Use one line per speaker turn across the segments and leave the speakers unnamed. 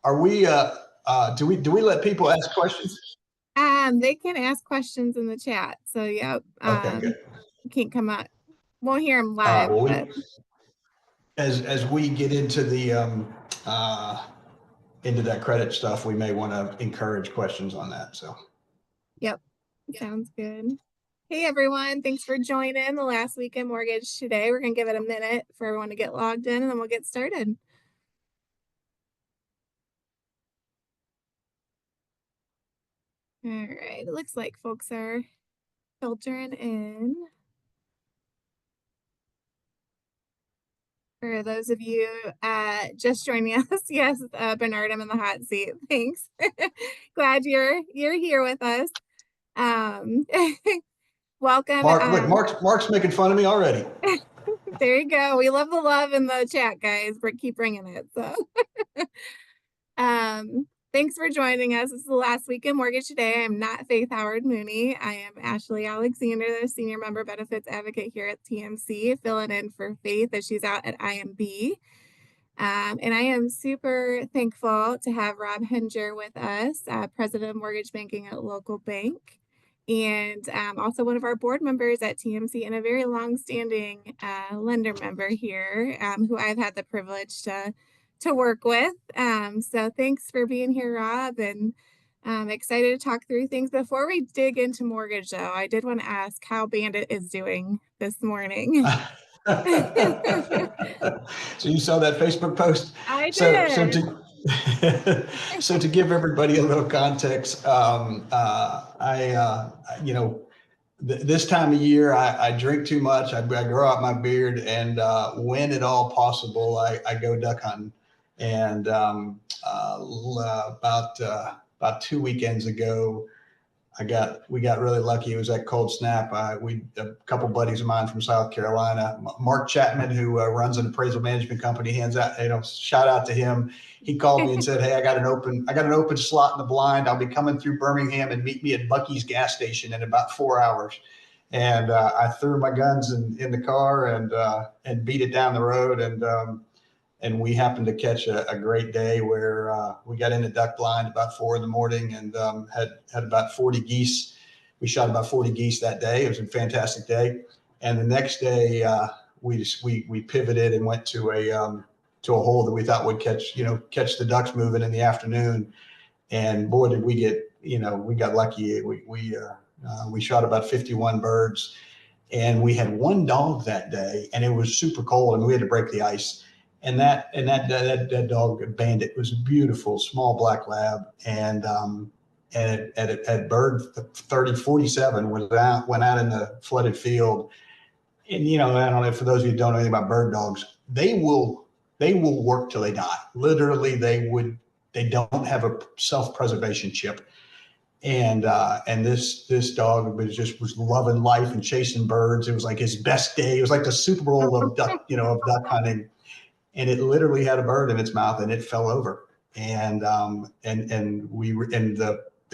Are we? Do we let people ask questions?
They can ask questions in the chat. So yep.
Okay, good.
Can't come up. Won't hear them
All right.
live,
Well,
but
as we get into the into that credit stuff, we may want to encourage questions on that. So.
yep. Sounds good. Hey everyone, thanks for joining the last weekend mortgage today. We're gonna give it a minute for everyone to get logged in and then we'll get started. All right, it looks like folks are filtering in. For those of you just joining us, yes, Bernard, I'm in the hot seat. Thanks. Glad you're here with us. Welcome.
Look, Mark's making fun of me already.
There you go. We love the love in the chat, guys. Keep bringing it. So, thanks for joining us. This is the last weekend mortgage today. I'm not Faith Howard Mooney. I am Ashley Alexander, the Senior Member Benefits Advocate here at TMC, filling in for Faith as she's out at IMB. And I am super thankful to have Rob Henger with us, President of Mortgage Banking at a local bank, and also one of our board members at TMC and a very long-standing lender member here, who I've had the privilege to work with. So thanks for being here, Rob, and I'm excited to talk through things. Before we dig into mortgage, though, I did want to ask how Bandit is doing this morning.
So you saw that Facebook post?
I
So
did.
so to give everybody a little context, this time of year I drink too much. I grow out my beard, and when at all possible, I go duck hunting. And about 2 weekends ago, we got really lucky. It was that cold snap. A couple buddies of mine from South Carolina, Mark Chapman, who runs an appraisal management company, shout out to him. He called me and said, "Hey, I got an open slot in the blind. I'll be coming through Birmingham, and meet me at Buc-ee's gas station in about 4 hours." And I threw my guns in the car and beat it down the road. And we happened to catch a great day where we got into duck blind about 4 a.m. and had about 40 geese. We shot about 40 geese that day. It was a fantastic day. And the next day we pivoted and went to a hole that we thought would catch the ducks moving in the afternoon. And boy, did we we got lucky. We shot about 51 birds, and we had one dog that day, and it was super cold, and we had to break the ice. And that dog Bandit was beautiful, small black lab, and at bird 3047 went out in the flooded field. And I don't know, for those of you who don't know anything about bird dogs, they will work till they die. Literally, they don't have a self-preservation chip. And this dog was loving life and chasing birds. It was like his best day. It was like the Super Bowl of duck hunting. And it literally had a bird in its mouth, and it fell over. And the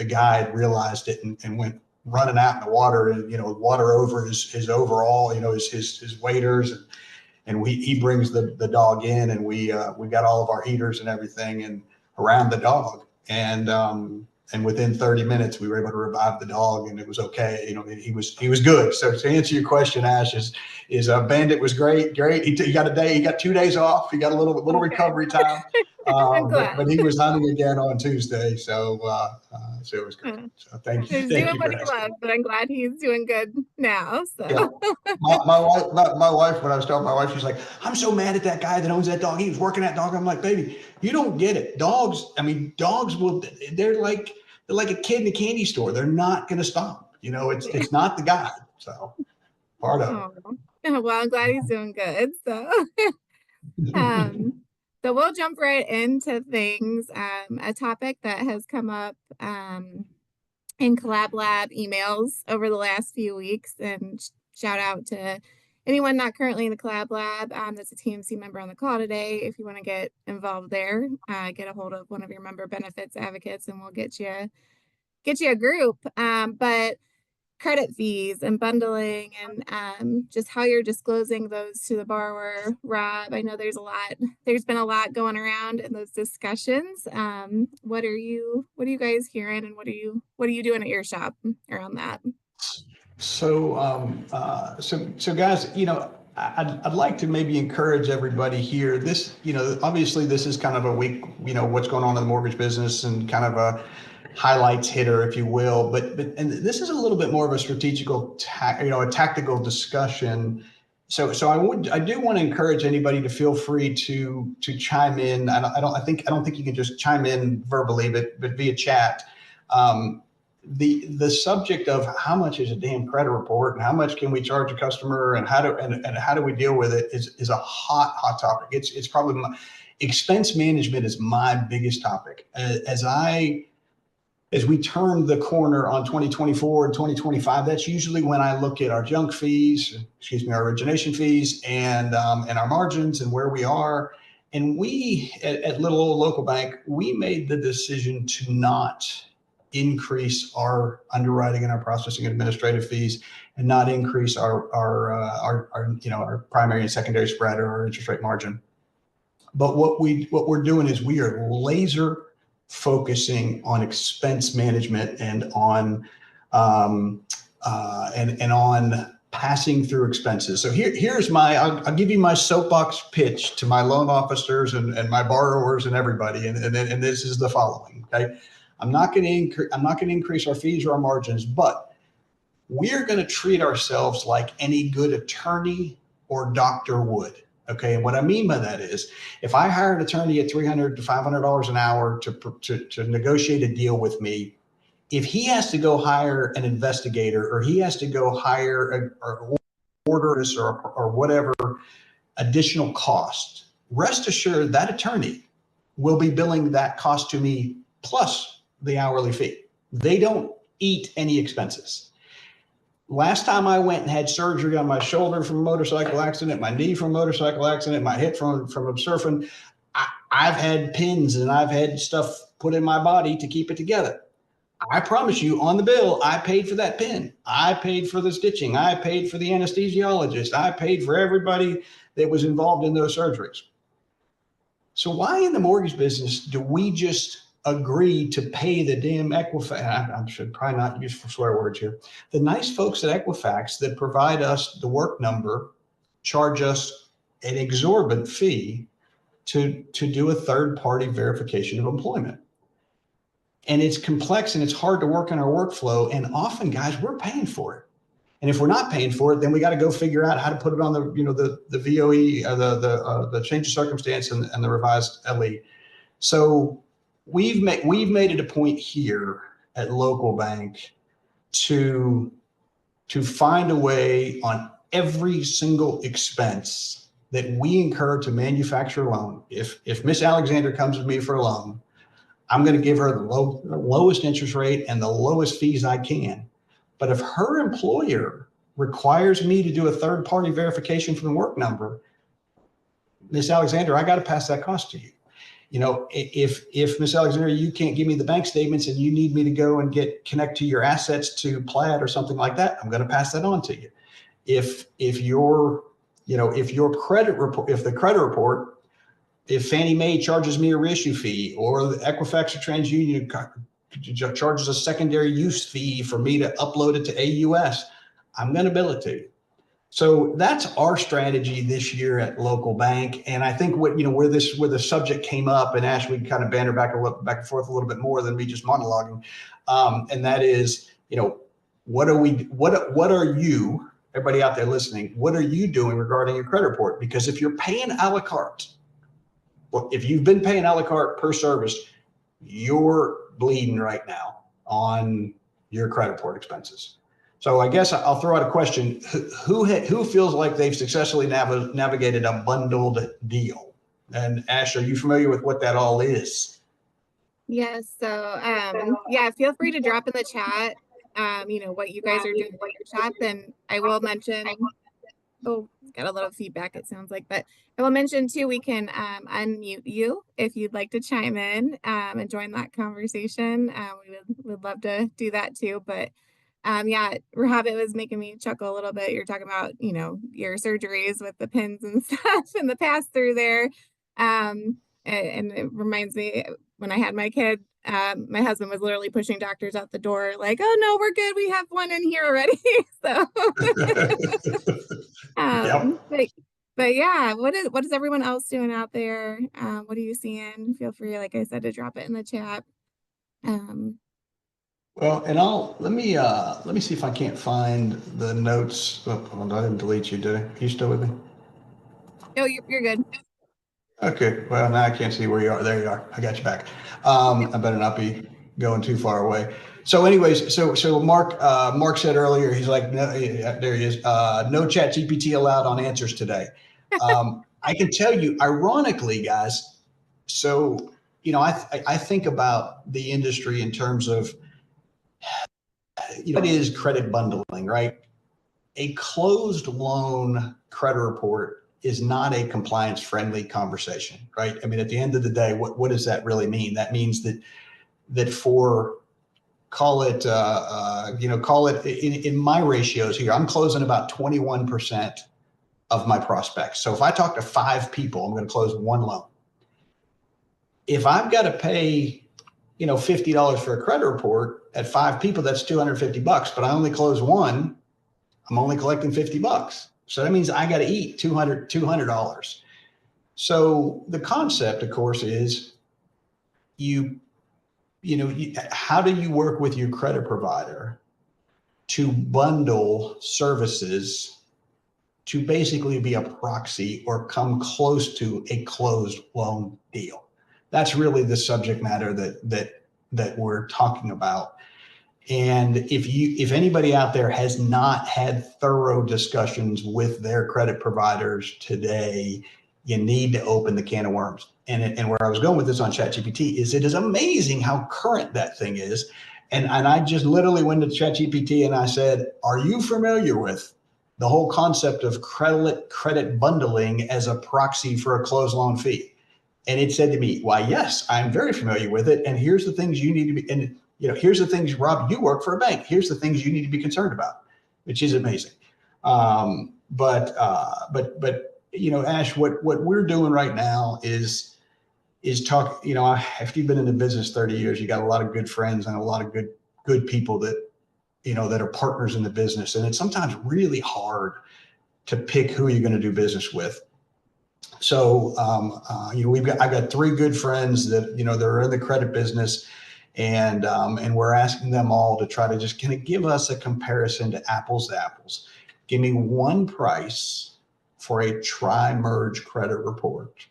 guide realized it and went running out in the water, and water over his overall, his waders, and he brings the dog in, and we got all of our heaters and everything and around the dog, and within 30 minutes we were able to revive the dog, and it was okay. He was good. So to answer your question, Ash, is Bandit was great. He got 2 days off. He got a little okay. Recovery time. But he was hunting again on Tuesday. So it was good. So thank you.
He's doing what he loves, but I'm glad he's doing good now. So
yeah. my wife, when I was talking to my wife, she's like, "I'm so mad at that guy that owns that dog. He was working that dog." I'm like, "Baby, you don't get it. Dogs they're like a kid in a candy store. They're not going to stop. It's not the guy." So part of it.
Well, I'm glad he's doing good. So, so we'll jump right into things. A topic that has come up in Collab Lab emails over the last few weeks, and shout out to anyone not currently in the Collab Lab that's a TMC member on the call today. If you want to get involved there, get a hold of one of your member benefits advocates, and we'll get you a group. But credit fees and bundling and just how you're disclosing those to the borrower. Rob, I know there's been a lot going around in those discussions. What are you guys hearing and what are you doing at your shop around that?
So guys, I'd like to maybe encourage everybody here. This, obviously this is kind of a week, what's going on in the mortgage business and kind of a highlights hitter, if you will. And this is a little bit more of a a tactical discussion. I do want to encourage anybody to feel free to chime in. I don't think you can just chime in verbally, but via chat. The subject of how much is a damn credit report and how much can we charge a customer and how do we deal with it is a hot topic. It's probably expense management is my biggest topic. As we turn the corner on 2024 and 2025, that's usually when I look at our junk fees, our origination fees, and our margins and where we are. And we at little old local bank, we made the decision to not increase our underwriting and our processing administrative fees, and not increase our primary and secondary spread or our interest rate margin. But what we're doing is we are laser focusing on expense management and on on passing through expenses. So I'll give you my soapbox pitch to my loan officers and my borrowers and everybody. And this is the following. Okay. I'm not going to increase our fees or our margins, but we're going to treat ourselves like any good attorney or doctor would. Okay. And what I mean by that is if I hire an attorney at $300 to $500 an hour to negotiate a deal with me, if he has to go hire an investigator or he has to go hire or order this or whatever additional cost, rest assured that attorney will be billing that cost to me plus the hourly fee. They don't eat any expenses. Last time I went and had surgery on my shoulder from a motorcycle accident, my knee from a motorcycle accident, my hip from surfing, I've had pins and I've had stuff put in my body to keep it together. I promise you on the bill, I paid for that pin. I paid for the stitching. I paid for the anesthesiologist. I paid for everybody that was involved in those surgeries. So why in the mortgage business do we just agree to pay the damn Equifax? I should probably not use swear words here. The nice folks at Equifax that provide us the work number charge us an exorbitant fee to do a third-party verification of employment. And it's complex and it's hard to work in our workflow. And often, guys, we're paying for it. And if we're not paying for it, then we got to go figure out how to put it on the VOE, the change of circumstance and the revised LE. So we've made it a point here at local bank to find a way on every single expense that we incur to manufacture a loan. If Miss Alexander comes to me for a loan, I'm going to give her the lowest interest rate and the lowest fees I can. But if her employer requires me to do a third-party verification from the work number, Miss Alexander, I got to pass that cost to you. If Miss Alexander, you can't give me the bank statements and you need me to go and connect to your assets to Plaid or something like that, I'm going to pass that on to you. If the credit report, if Fannie Mae charges me a reissue fee or the Equifax or TransUnion charges a secondary use fee for me to upload it to AUS, I'm going to bill it to you. So that's our strategy this year at local bank. And I think where the subject came up, and Ash, we kind of banter back and forth a little bit more than me just monologuing. And that is, what are you, everybody out there listening, what are you doing regarding your credit report? Because if you're paying a la carte, well, if you've been paying a la carte per service, you're bleeding right now on your credit report expenses. So I guess I'll throw out a question. Who feels like they've successfully navigated a bundled deal? And Ash, are you familiar with what that all is?
Yes. Yeah, feel free to drop in the chat, what you guys are doing in your shop. And I will mention, oh, got a little feedback, it sounds like, but I will mention too, we can unmute you if you'd like to chime in and join that conversation. We would love to do that too. But Yeah, Rahab, it was making me chuckle a little bit. You're talking about, your surgeries with the pins and stuff and the pass through there. And it reminds me when I had my kid, my husband was literally pushing doctors out the door, like, "Oh no, we're good. We have one in here already." So,
Yep.
um, but but yeah, what is everyone else doing out there? What are you seeing? Feel free, like I said, to drop it in the chat. Um,
Well, and let me see if I can't find the notes. Oh, hold on, I didn't delete you, did I? Are you still with me?
oh, you're good.
Okay, well, now I can't see where you are. There you are. I got you back. I better not be going too far away. So anyways, so Mark said earlier, he's like, no, yeah, there he is. No chat GPT allowed on answers today. I can tell you, ironically, guys, so, I think about the industry in terms of, what is credit bundling, right? A closed loan credit report is not a compliance friendly conversation, right? I mean, at the end of the day, what does that really mean? That means that for call it in my ratios here, I'm closing about 21% of my prospects. So if I talk to 5 people, I'm going to close 1 loan. If I've got to pay, $50 for a credit report at 5 people, that's $250, but I only close one, I'm only collecting $50. So that means I got to eat $200. So the concept, of course, is you, how do you work with your credit provider to bundle services to basically be a proxy or come close to a closed loan deal? That's really the subject matter that we're talking about. And if anybody out there has not had thorough discussions with their credit providers today, you need to open the can of worms. And where I was going with this on ChatGPT is it is amazing how current that thing is. And I just literally went to ChatGPT and I said, "Are you familiar with the whole concept of credit bundling as a proxy for a closed loan fee?" And it said to me, "Why, yes, I'm very familiar with it. And here's the things you need to be, and here's the things, Rob, you work for a bank. Here's the things you need to be concerned about," which is amazing. But Ash, what we're doing right now is talk. After you've been in the business 30 years, you got a lot of good friends and a lot of good people that are partners in the business, and it's sometimes really hard to pick who you're going to do business with. So, I've got 3 good friends that, they're in the credit business, and we're asking them all to try to just kind of give us a comparison to apples. Give me one price for a tri-merge credit report.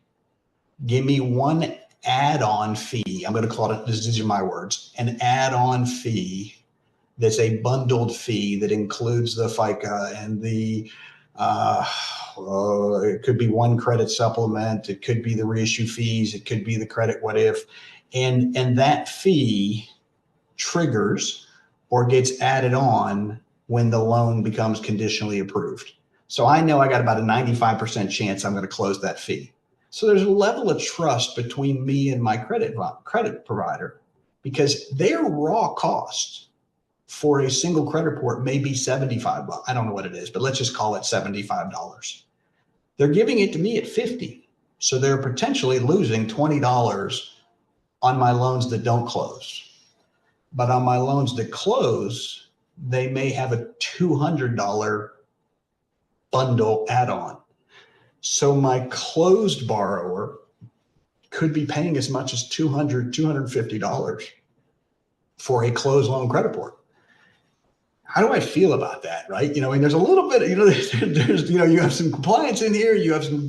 Give me one add-on fee. I'm going to call it, these are my words, an add-on fee that's a bundled fee that includes the FICA and the it could be one credit supplement, it could be the reissue fees, it could be the credit what if, and that fee triggers or gets added on when the loan becomes conditionally approved. So I know I got about a 95% chance I'm going to close that fee. So there's a level of trust between me and my credit provider, because their raw costs for a single credit report may be $75. I don't know what it is, but let's just call it $75. They're giving it to me at 50. So they're potentially losing $20 on my loans that don't close. But on my loans that close, they may have a $200 bundle add-on. So my closed borrower could be paying as much as $200, $250 for a closed loan credit report. How do I feel about that? Right. I mean, there's a little bit, there's, you have some compliance in here, you have some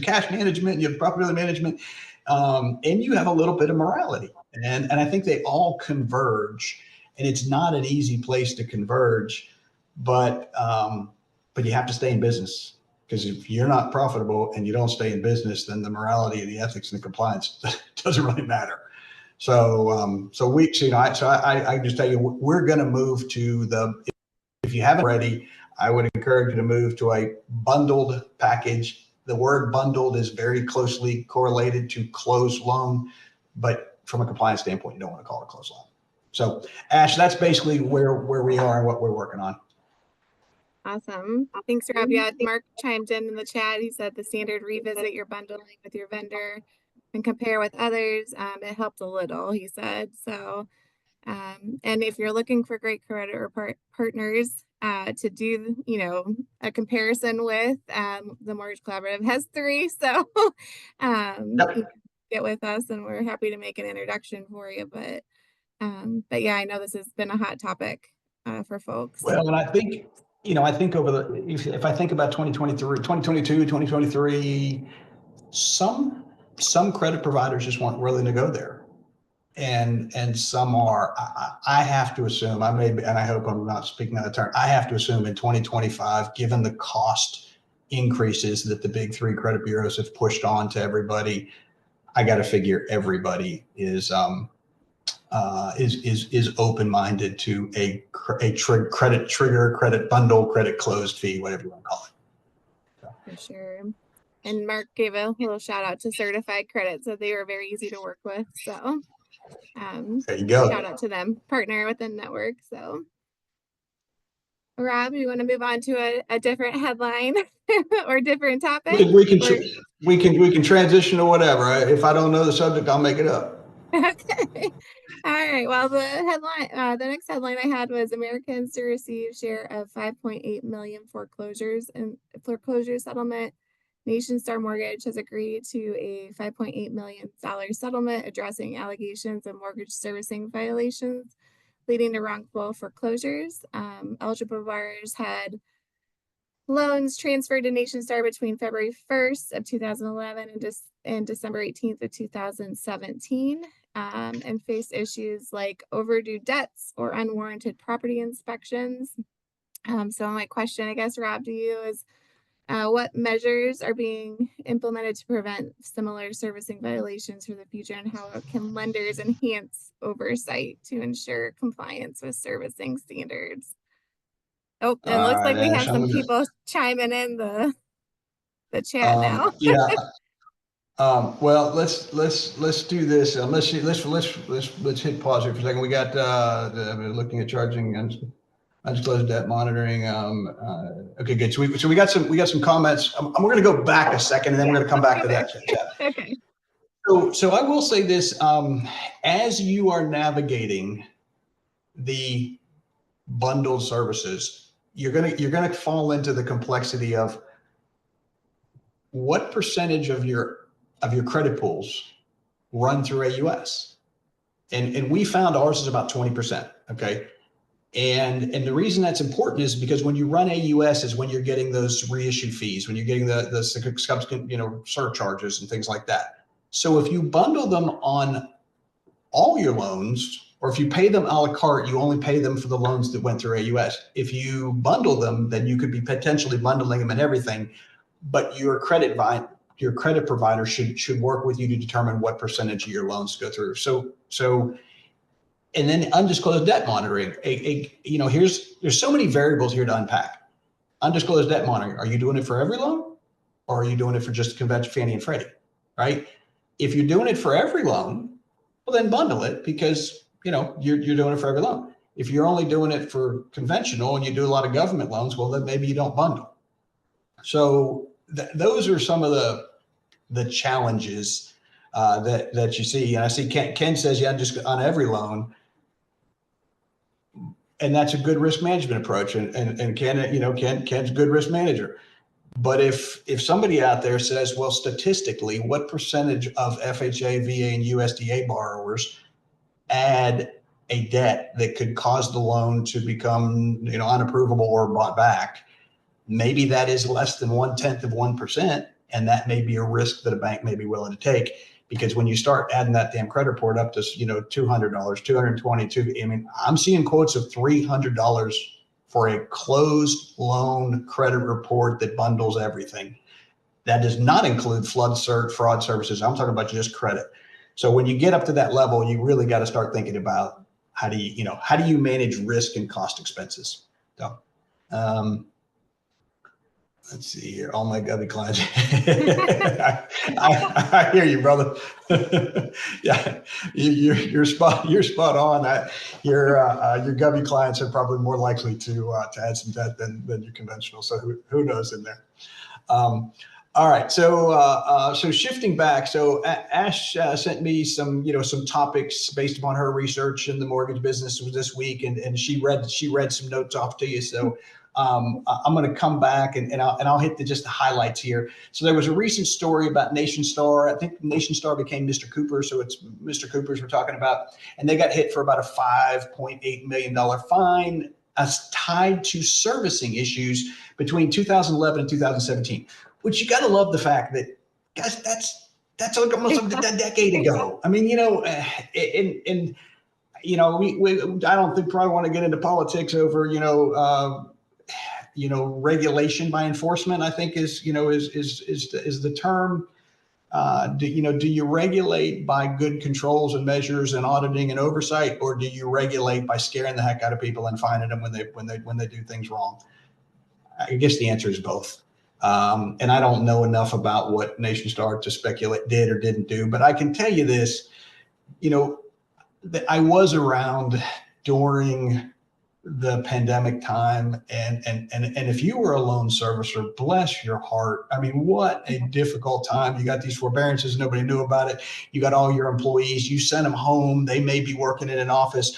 cash management, you have profitability management, and you have a little bit of morality. And I think they all converge, and it's not an easy place to converge, but you have to stay in business, because if you're not profitable and you don't stay in business, then the morality and the ethics and the compliance doesn't really matter. I just tell you, we're going to move to if you haven't already, I would encourage you to move to a bundled package. The word bundled is very closely correlated to closed loan, but from a compliance standpoint, you don't want to call it a closed loan. So Ash, that's basically where we are and what we're working on.
Awesome. Thanks, Rob. Yeah, Mark chimed in the chat. He said the standard revisit your bundling with your vendor and compare with others. It helped a little, he said. So, and if you're looking for great credit or partners to do, a comparison with, the Mortgage Collaborative has 3. So, you can get with us, and we're happy to make an introduction for you. But yeah, I know this has been a hot topic for folks.
Well, and I think, I think if I think about 2023, 2022, 2023, some credit providers just weren't willing to go there. And some are. I have to assume, I may be, and I hope I'm not speaking out of turn, I have to assume in 2025, given the cost increases that the big 3 credit bureaus have pushed on to everybody, I got to figure everybody is open-minded to a credit trigger, credit bundle, credit closed fee, whatever you want to call it.
For sure. And Mark gave a little shout out to Certified Credit, so they were very easy to work with. So
there you go.
Shout out to them, partner with the network. So Rob, you want to move on to a different headline or different topic?
We can transition to whatever. If I don't know the subject, I'll make it up.
Okay. All right. Well, the next headline I had was Americans to receive share of 5.8 million foreclosures and foreclosure settlement. NationStar Mortgage has agreed to a $5.8 million settlement addressing allegations of mortgage servicing violations leading to wrongful foreclosures. Eligible borrowers had loans transferred to NationStar between February 1st of 2011 and December 18th of 2017, and faced issues like overdue debts or unwarranted property inspections. So my question, I guess, Rob, to you is, what measures are being implemented to prevent similar servicing violations for the future, and how can lenders enhance oversight to ensure compliance with servicing standards? Oh, it looks like we have some people chiming in the chat now.
Yeah. Well, let's do this. Let's hit pause here for a second. We got looking at charging undisclosed debt monitoring. Okay, good. So we got some comments. We're going to go back a second, and then we're going to come back to that chat.
Okay.
So I will say this: as you are navigating the bundled services, you're gonna fall into the complexity of what percentage of your credit pools run through AUS, and we found ours is about 20%. Okay. And the reason that's important is because when you run AUS is when you're getting those reissue fees, when you're getting the subsequent, surcharges and things like that. So if you bundle them on all your loans, or if you pay them a la carte, you only pay them for the loans that went through AUS. If you bundle them, then you could be potentially bundling them and everything, but your credit provider should work with you to determine what percentage of your loans go through. So and then undisclosed debt monitoring. There's so many variables here to unpack. Undisclosed debt monitoring. Are you doing it for every loan, or are you doing it for just conventional Fannie and Freddie? Right? If you're doing it for every loan, well, then bundle it, because you're doing it for every loan. If you're only doing it for conventional and you do a lot of government loans, well, then maybe you don't bundle. So those are some of the challenges that you see. And I see Ken says, yeah, just on every loan. And that's a good risk management approach. And Ken's a good risk manager. But if somebody out there says, well, statistically, what percentage of FHA, VA, and USDA borrowers add a debt that could cause the loan to become, unapprovable or bought back? Maybe that is less than 1/10 of 1%. And that may be a risk that a bank may be willing to take, because when you start adding that damn credit report up to, $200, $222, I'm seeing quotes of $300 for a closed loan credit report that bundles everything. That does not include fraud services. I'm talking about just credit. So when you get up to that level, you really got to start thinking about how do you manage risk and cost expenses. So, let's see here. All my Gubby clients. I hear you, brother. Yeah, you're spot on. Your Gubby clients are probably more likely to add some debt than your conventional. So who knows in there. All right, so shifting back, so Ash sent me some topics based upon her research in the mortgage business this week, and she read some notes off to you. So I'm going to come back and I'll hit just the highlights here. So there was a recent story about Nation Star. I think Nation Star became Mr. Cooper, so it's Mr. Cooper's we're talking about, and they got hit for about a $5.8 million fine as tied to servicing issues between 2011 and 2017. Which you got to love the fact that, guys, that's like almost a decade ago. I mean, and we I don't think probably want to get into politics over regulation by enforcement. I think is the term. Do you regulate by good controls and measures and auditing and oversight, or do you regulate by scaring the heck out of people and finding them when they do things wrong? I guess the answer is both. And I don't know enough about what Nation Star to speculate did or didn't do, but I can tell you this, that I was around during the pandemic time, and if you were a loan servicer, bless your heart. I mean, what a difficult time. You got these forbearances, nobody knew about it. You got all your employees, you sent them home. They may be working in an office.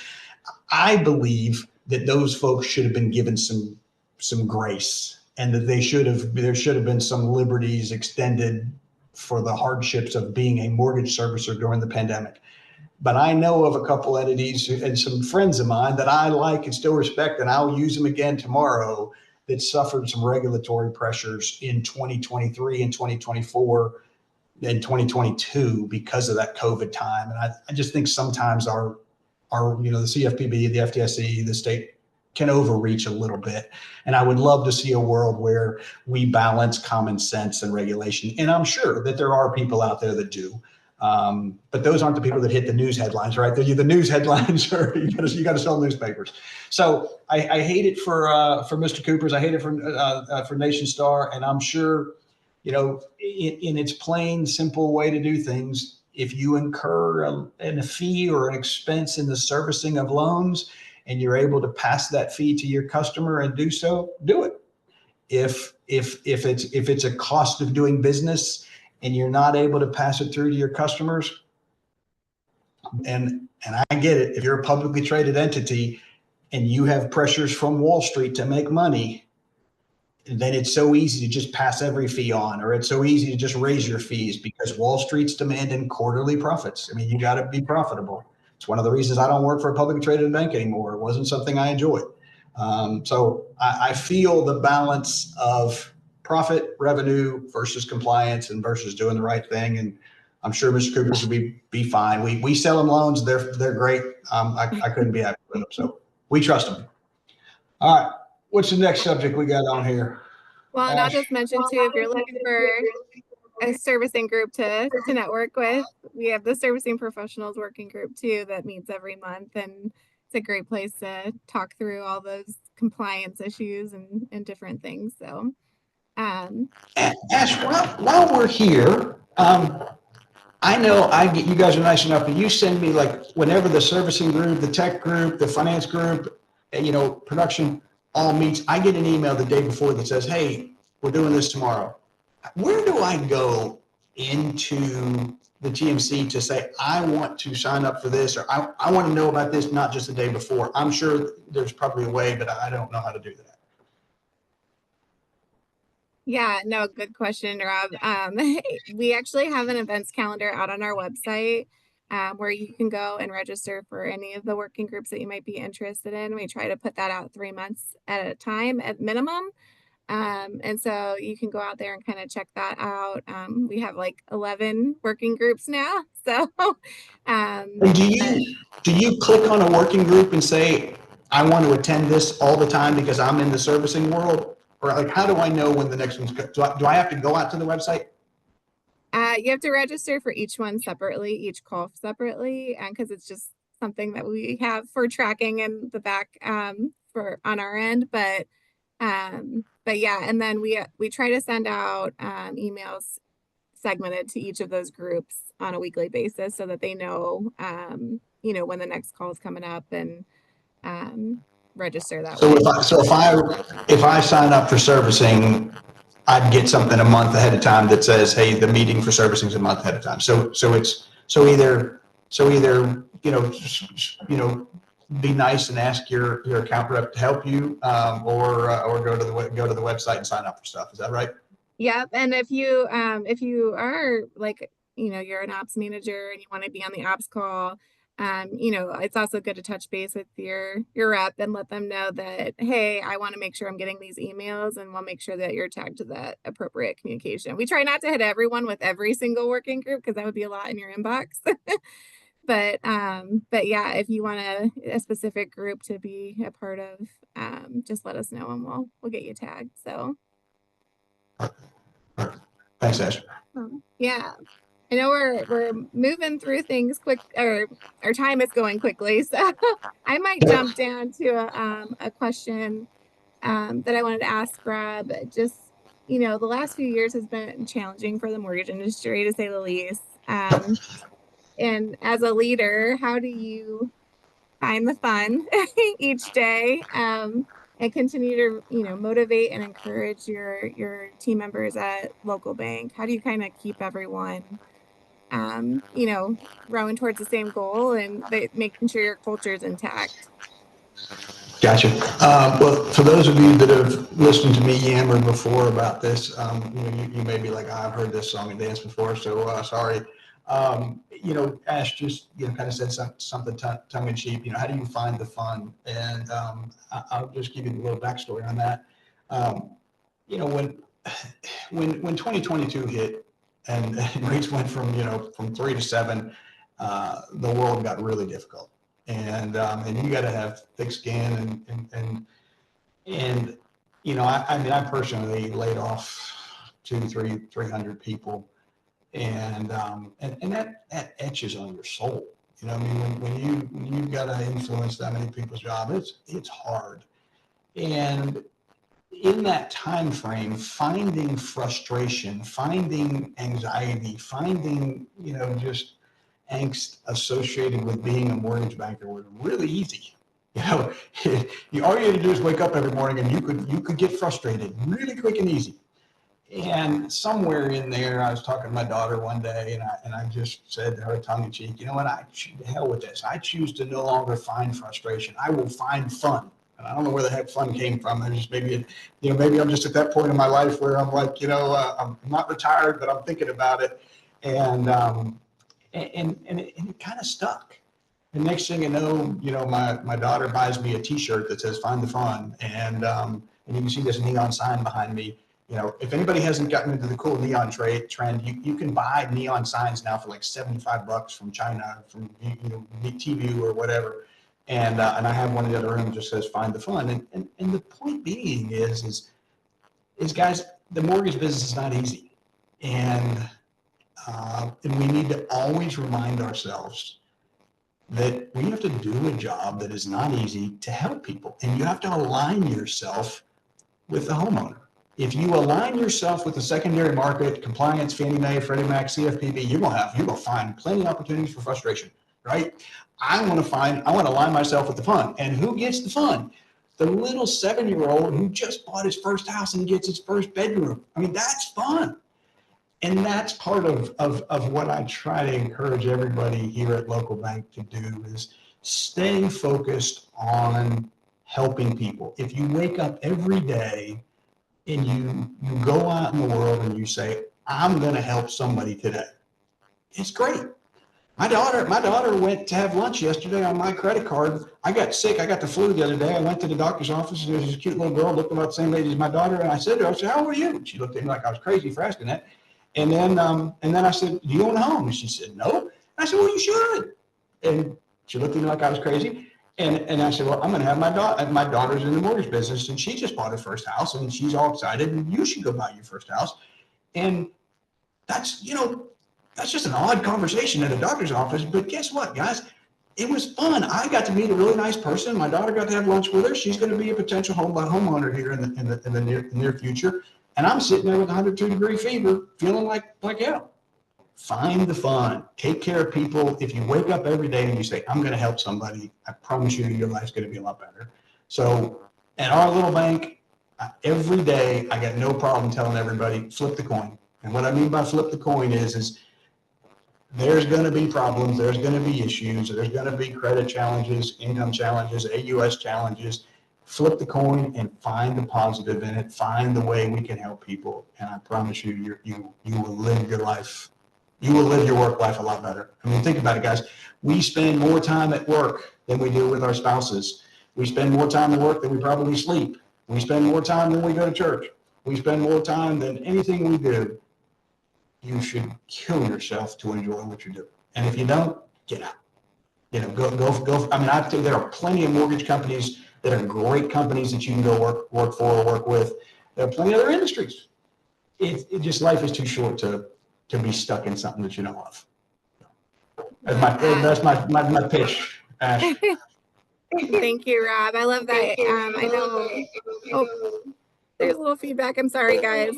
I believe that those folks should have been given some grace, and that there should have been some liberties extended for the hardships of being a mortgage servicer during the pandemic. But I know of a couple entities and some friends of mine that I like and still respect, and I'll use them again tomorrow, that suffered some regulatory pressures in 2023 and 2024 and 2022 because of that COVID time. And I just think sometimes our the CFPB, the FDIC, the state can overreach a little bit. And I would love to see a world where we balance common sense and regulation. And I'm sure that there are people out there that do. But those aren't the people that hit the news headlines, right? The news headlines are you got to sell newspapers. So I hate it for Mr. Cooper's. I hate it for Nation Star, and I'm sure, in its plain, simple way to do things, if you incur a fee or an expense in the servicing of loans, and you're able to pass that fee to your customer and do so, do it. If it's a cost of doing business and you're not able to pass it through to your customers, and I get it, if you're a publicly traded entity and you have pressures from Wall Street to make money, then it's so easy to just pass every fee on, or it's so easy to just raise your fees because Wall Street's demanding quarterly profits. I mean, you got to be profitable. It's one of the reasons I don't work for a publicly traded bank anymore. It wasn't something I enjoyed. So I feel the balance of profit, revenue versus compliance and versus doing the right thing. And I'm sure Mr. Cooper's will be fine. We sell them loans. They're great. I couldn't be happy with them. So we trust them. All right. What's the next subject we got on here?
Well, and I'll just mention too, if you're looking for a servicing group to network with, we have the servicing professionals working group too that meets every month, and it's a great place to talk through all those compliance issues and different things. So
Ash, while we're here, I know you guys are nice enough, and you send me, like, whenever the servicing group, the tech group, the finance group, production all meets, I get an email the day before that says, hey, we're doing this tomorrow. Where do I go into the TMC to say, I want to sign up for this, or I want to know about this, not just the day before? I'm sure there's probably a way, but I don't know how to do that.
yeah, no, good question, Rob. We actually have an events calendar out on our website, where you can go and register for any of the working groups that you might be interested in. We try to put that out 3 months at a time at minimum. And so you can go out there and kind of check that out. We have like 11 working groups now. So,
And do you click on a working group and say, I want to attend this all the time because I'm in the servicing world? Or, like, how do I know when the next one's do I have to go out to the website?
you have to register for each one separately, each call separately, because it's just something that we have for tracking in the back, for on our end. But But yeah, and then we try to send out emails segmented to each of those groups on a weekly basis so that they know, when the next call is coming up and register that
So
way.
if I sign up for servicing, I'd get something a month ahead of time that says, hey, the meeting for servicing is a month ahead of time. So either be nice and ask your account rep to help you, or go to the website and sign up for stuff. Is that right?
Yep. And if you are like, you're an ops manager and you want to be on the ops call, it's also good to touch base with your rep and let them know that, hey, I want to make sure I'm getting these emails and we'll make sure that you're tagged to that appropriate communication. We try not to hit everyone with every single working group because that would be a lot in your inbox. But yeah, if you want a specific group to be a part of, just let us know and we'll get you tagged. So
Thanks, Ash.
yeah. I know we're moving through things quick, or our time is going quickly. So I might jump down to a question that I wanted to ask Rob. Just, the last few years has been challenging for the mortgage industry to say the least. And as a leader, how do you find the fun each day, and continue to, motivate and encourage your team members at local bank? How do you kind of keep everyone rowing towards the same goal and making sure your culture is intact?
Gotcha. Well, for those of you that have listened to me yammer before about this, you may be like, "Oh, I've heard this song and dance before," so sorry. Ash just kind of said something tongue in cheek. How do you find the fun? And I'll just give you a little backstory on that. When 2022 hit and rates went from 3 to 7, the world got really difficult. And you got to have thick skin and I personally laid off 300 people, and that etches on your soul. I mean, when you've got to influence that many people's job, it's hard. And in that time frame, finding frustration, finding anxiety, finding just angst associated with being a mortgage banker was really easy. All you had to do is wake up every morning and you could get frustrated really quick and easy. And somewhere in there, I was talking to my daughter one day, and I just said to her tongue in cheek, you know what? The hell with this. I choose to no longer find frustration. I will find fun. And I don't know where the heck fun came from. There's just maybe I'm just at that point in my life where I'm like, I'm not retired, but I'm thinking about it, and it kind of stuck. And next thing you know, my daughter buys me a T-shirt that says "Find the Fun," and you can see this neon sign behind me. If anybody hasn't gotten into the cool neon trend, you can buy neon signs now for like $75 from China, from TVU or whatever. And I have one in the other room that just says "Find the Fun." And the point being is guys, the mortgage business is not easy, and we need to always remind ourselves that we have to do a job that is not easy to help people, and you have to align yourself with the homeowner. If you align yourself with the secondary market, compliance, Fannie Mae, Freddie Mac, CFPB, you're gonna find plenty of opportunities for frustration, right? I want to align myself with the fun, and who gets the fun? The little 7-year-old who just bought his first house and gets his first bedroom. I mean, that's fun. And that's part of what I try to encourage everybody here at Local Bank to do is stay focused on helping people. If you wake up every day and you go out in the world and you say, I'm going to help somebody today, it's great. My daughter went to have lunch yesterday on my credit card. I got sick. I got the flu the other day. I went to the doctor's office. There was this cute little girl, looked about the same age as my daughter. And I said to her, I said, how are you? And she looked at me like I was crazy for asking that. And then I said, do you own a home? And she said, no. And I said, well, you should. And she looked at me like I was crazy. And I said, well, I'm going to have my daughter's in the mortgage business, and she just bought her first house, and she's all excited, and you should go buy your first house. And that's just an odd conversation at a doctor's office. But guess what, guys? it was fun. I got to meet a really nice person. My daughter got to have lunch with her. She's going to be a potential homeowner here in the near future. And I'm sitting there with 102-degree fever, feeling like hell. Find the fun. Take care of people. If you wake up every day and you say, I'm going to help somebody, I promise you, your life's going to be a lot better. So at our little bank, every day, I got no problem telling everybody, flip the coin. And what I mean by flip the coin is there's going to be problems, there's going to be issues, there's going to be credit challenges, income challenges, AUS challenges. Flip the coin and find the positive in it. Find the way we can help people. And I promise you, you will live your life. You will live your work life a lot better. I mean, think about it, guys. We spend more time at work than we do with our spouses. We spend more time at work than we probably sleep. We spend more time than we go to church. We spend more time than anything we do. You should kill yourself to enjoy what you do. And if you don't, get out. Go. I mean, I think there are plenty of mortgage companies that are great companies that you can go work for or work with. There are plenty of other industries. It just, life is too short to be stuck in something that you don't love. That's my pitch, Ash.
Thank you, Rob. I love that. I know. Oh, there's a little feedback. I'm sorry, guys.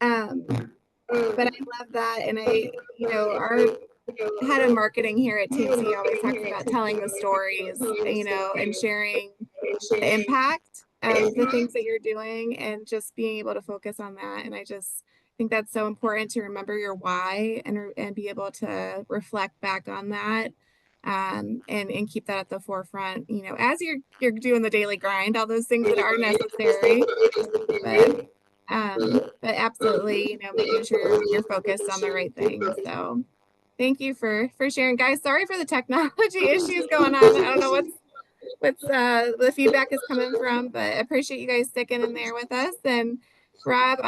But I love that. And our head of marketing here at TMC always talks about telling the stories, and sharing the impact of the things that you're doing and just being able to focus on that. And I just think that's so important to remember your why and be able to reflect back on that. And keep that at the forefront, as you're doing the daily grind, all those things that are necessary, but absolutely, making sure you're focused on the right things. So thank you for sharing, guys. Sorry for the technology issues going on. I don't know what's the feedback is coming from, but I appreciate you guys sticking in there with us. And Rob,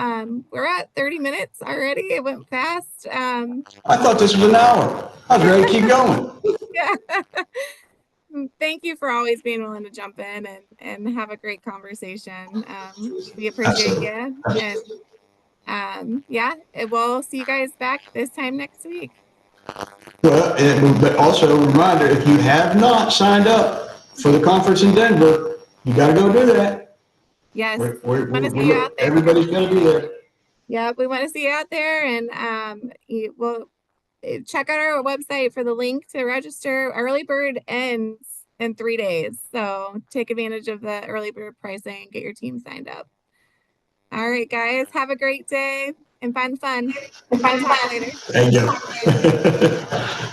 we're at 30 minutes already. It went fast.
I thought this was an hour. I was ready to keep going.
Yeah. Thank you for always being willing to jump in and have a great conversation. We appreciate you. And yeah, we'll see you guys back this time next week.
But also a reminder, if you have not signed up for the conference in Denver, you got to go do that.
Yes, we want to see you out there.
Everybody's going to be there.
Yeah, we want to see you out there, and we'll check out our website for the link to register. Early bird ends in 3 days, so take advantage of the early bird pricing. Get your team signed up. All right, guys, have a great day and find the fun. We'll talk later.
Thank you.